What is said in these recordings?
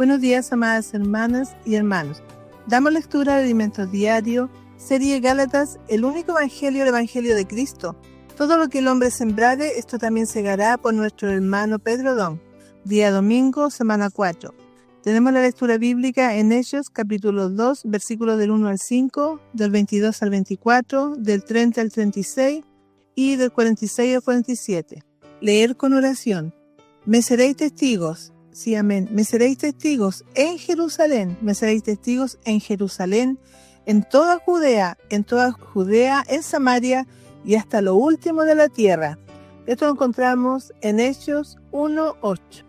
Buenos días, amadas hermanas y hermanos. Damos lectura al Alimento Diario, serie Gálatas, el único evangelio, el evangelio de Cristo. Todo lo que el hombre sembrare, esto también segará, por nuestro hermano Pedro Don. Día domingo, semana 4. Tenemos la lectura bíblica en Hechos, capítulo 2, versículos del 1 al 5, del 22 al 24, del 30 al 36 y del 46 al 47. Leer con oración. Me seréis testigos. Sí, amén. Me seréis testigos en Jerusalén, en toda Judea, en Samaria y hasta lo último de la tierra. Esto lo encontramos en Hechos 1:8.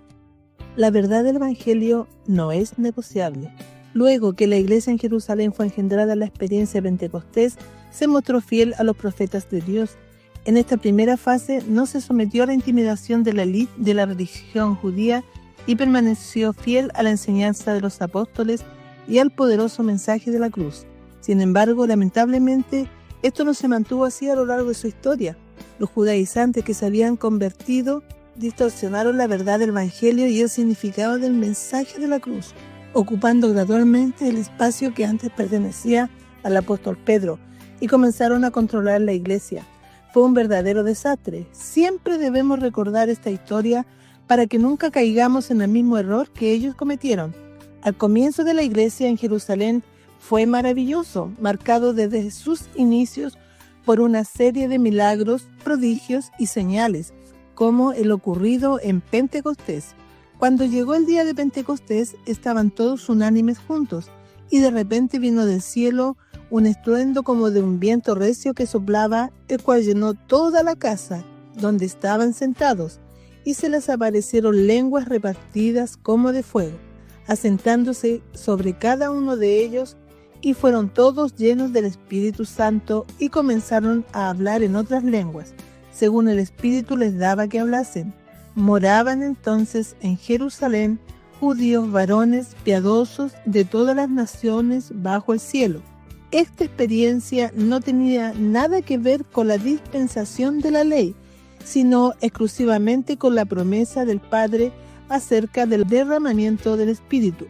La verdad del Evangelio no es negociable. Luego que la iglesia en Jerusalén fue engendrada en la experiencia de Pentecostés, se mostró fiel a los profetas de Dios. En esta primera fase no se sometió a la intimidación de la élite de la religión judía y permaneció fiel a la enseñanza de los apóstoles y al poderoso mensaje de la cruz. Sin embargo, lamentablemente, esto no se mantuvo así a lo largo de su historia. Los judaizantes que se habían convertido distorsionaron la verdad del Evangelio y el significado del mensaje de la cruz, ocupando gradualmente el espacio que antes pertenecía al apóstol Pedro, y comenzaron a controlar la iglesia. Fue un verdadero desastre. Siempre debemos recordar esta historia para que nunca caigamos en el mismo error que ellos cometieron. Al comienzo de la iglesia en Jerusalén fue maravilloso, marcado desde sus inicios por una serie de milagros, prodigios y señales, como el ocurrido en Pentecostés. Cuando llegó el día de Pentecostés, estaban todos unánimes juntos, y de repente vino del cielo un estruendo como de un viento recio que soplaba, el cual llenó toda la casa donde estaban sentados, y se les aparecieron lenguas repartidas como de fuego, asentándose sobre cada uno de ellos, y fueron todos llenos del Espíritu Santo y comenzaron a hablar en otras lenguas, según el Espíritu les daba que hablasen. Moraban entonces en Jerusalén judíos varones piadosos de todas las naciones bajo el cielo. Esta experiencia no tenía nada que ver con la dispensación de la ley, sino exclusivamente con la promesa del Padre acerca del derramamiento del Espíritu.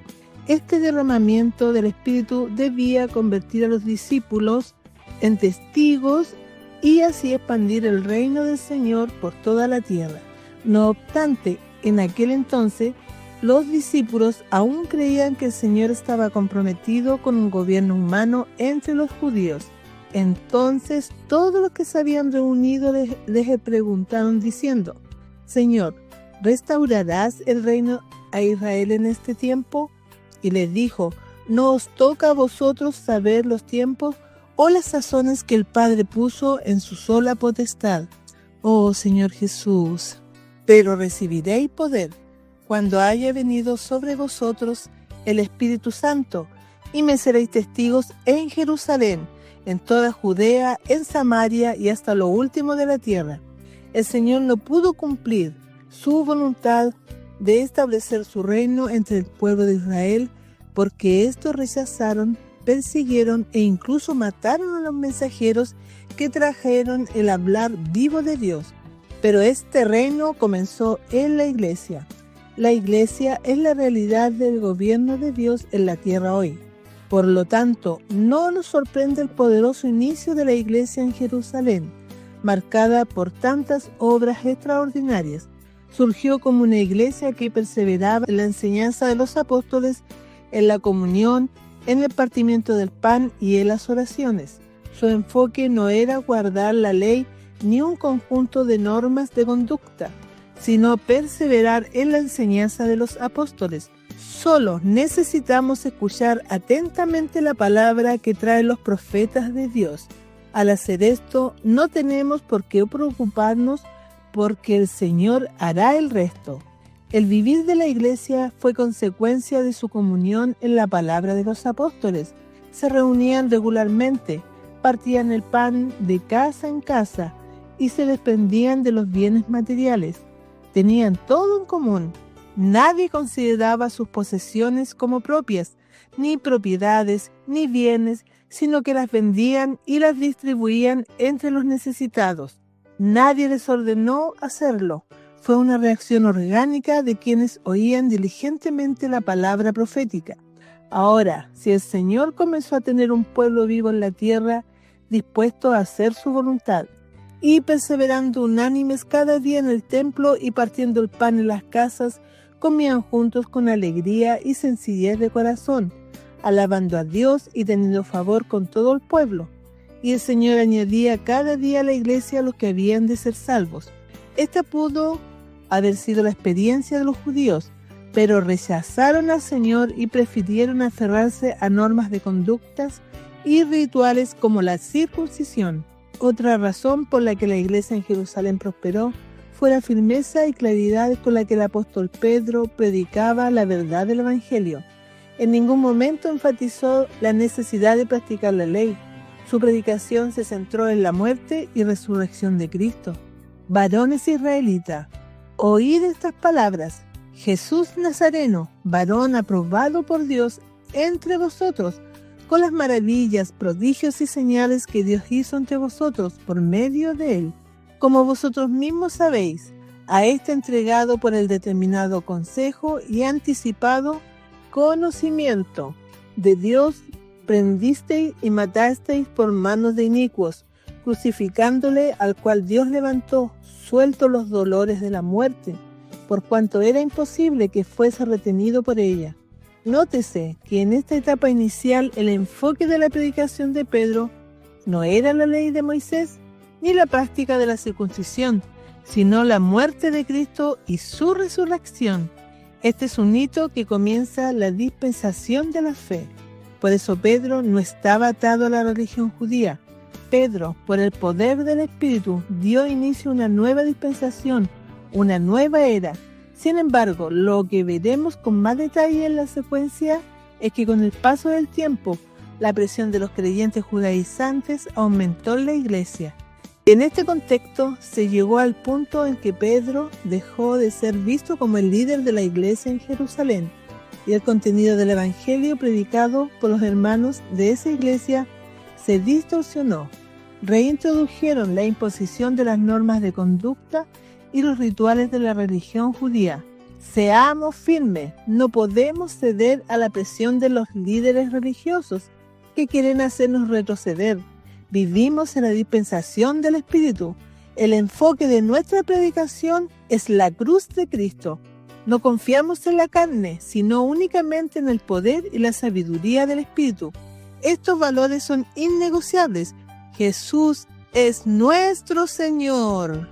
Este derramamiento del Espíritu debía convertir a los discípulos en testigos y así expandir el reino del Señor por toda la tierra. No obstante, en aquel entonces, los discípulos aún creían que el Señor estaba comprometido con un gobierno humano entre los judíos. Entonces todos los que se habían reunido les preguntaron diciendo: Señor, ¿restaurarás el reino a Israel en este tiempo? Y les dijo: ¿no os toca a vosotros saber los tiempos o las sazones que el Padre puso en su sola potestad? Oh Señor Jesús, pero recibiréis poder cuando haya venido sobre vosotros el Espíritu Santo, y me seréis testigos en Jerusalén, en toda Judea, en Samaria y hasta lo último de la tierra. El Señor no pudo cumplir su voluntad de establecer su reino entre el pueblo de Israel, porque estos rechazaron, persiguieron e incluso mataron a los mensajeros que trajeron el hablar vivo de Dios. Pero este reino comenzó en la iglesia. La iglesia es la realidad del gobierno de Dios en la tierra hoy. Por lo tanto, no nos sorprende el poderoso inicio de la iglesia en Jerusalén, marcada por tantas obras extraordinarias. Surgió como una iglesia que perseveraba en la enseñanza de los apóstoles, en la comunión, en el partimiento del pan y en las oraciones. Su enfoque no era guardar la ley ni un conjunto de normas de conducta, sino perseverar en la enseñanza de los apóstoles. Solo necesitamos escuchar atentamente la palabra que traen los profetas de Dios. Al hacer esto, no tenemos por qué preocuparnos, porque el Señor hará el resto. El vivir de la iglesia fue consecuencia de su comunión en la palabra de los apóstoles. Se reunían regularmente, partían el pan de casa en casa y se desprendían de los bienes materiales. Tenían todo en común. Nadie consideraba sus posesiones como propias, ni propiedades, ni bienes, sino que las vendían y las distribuían entre los necesitados. Nadie les ordenó hacerlo. Fue una reacción orgánica de quienes oían diligentemente la palabra profética. Ahora, si el Señor comenzó a tener un pueblo vivo en la tierra, dispuesto a hacer su voluntad, y perseverando unánimes cada día en el templo y partiendo el pan en las casas, comían juntos con alegría y sencillez de corazón, alabando a Dios y teniendo favor con todo el pueblo. Y el Señor añadía cada día a la iglesia a los que habían de ser salvos. Esta pudo haber sido la experiencia de los judíos, pero rechazaron al Señor y prefirieron aferrarse a normas de conductas y rituales como la circuncisión. Otra razón por la que la iglesia en Jerusalén prosperó fue la firmeza y claridad con la que el apóstol Pedro predicaba la verdad del Evangelio. En ningún momento enfatizó la necesidad de practicar la ley. Su predicación se centró en la muerte y resurrección de Cristo. Varones israelitas, oíd estas palabras: Jesús Nazareno, varón aprobado por Dios entre vosotros, con las maravillas, prodigios y señales que Dios hizo entre vosotros por medio de él. Como vosotros mismos sabéis, a este entregado por el determinado consejo y anticipado conocimiento de Dios, prendisteis y matasteis por manos de inicuos, crucificándole, al cual Dios levantó, suelto los dolores de la muerte, por cuanto era imposible que fuese retenido por ella. Nótese que en esta etapa inicial el enfoque de la predicación de Pedro no era la ley de Moisés ni la práctica de la circuncisión, sino la muerte de Cristo y su resurrección. Este es un hito que comienza la dispensación de la fe. Por eso Pedro no estaba atado a la religión judía. Pedro, por el poder del Espíritu, dio inicio a una nueva dispensación, una nueva era. Sin embargo, lo que veremos con más detalle en la secuencia es que con el paso del tiempo, la presión de los creyentes judaizantes aumentó en la iglesia. En este contexto, se llegó al punto en que Pedro dejó de ser visto como el líder de la iglesia en Jerusalén, y el contenido del evangelio predicado por los hermanos de esa iglesia se distorsionó. Reintrodujeron la imposición de las normas de conducta y los rituales de la religión judía. Seamos firmes, no podemos ceder a la presión de los líderes religiosos que quieren hacernos retroceder. Vivimos en la dispensación del Espíritu. El enfoque de nuestra predicación es la cruz de Cristo. No confiamos en la carne, sino únicamente en el poder y la sabiduría del Espíritu. Estos valores son innegociables. Jesús es nuestro Señor.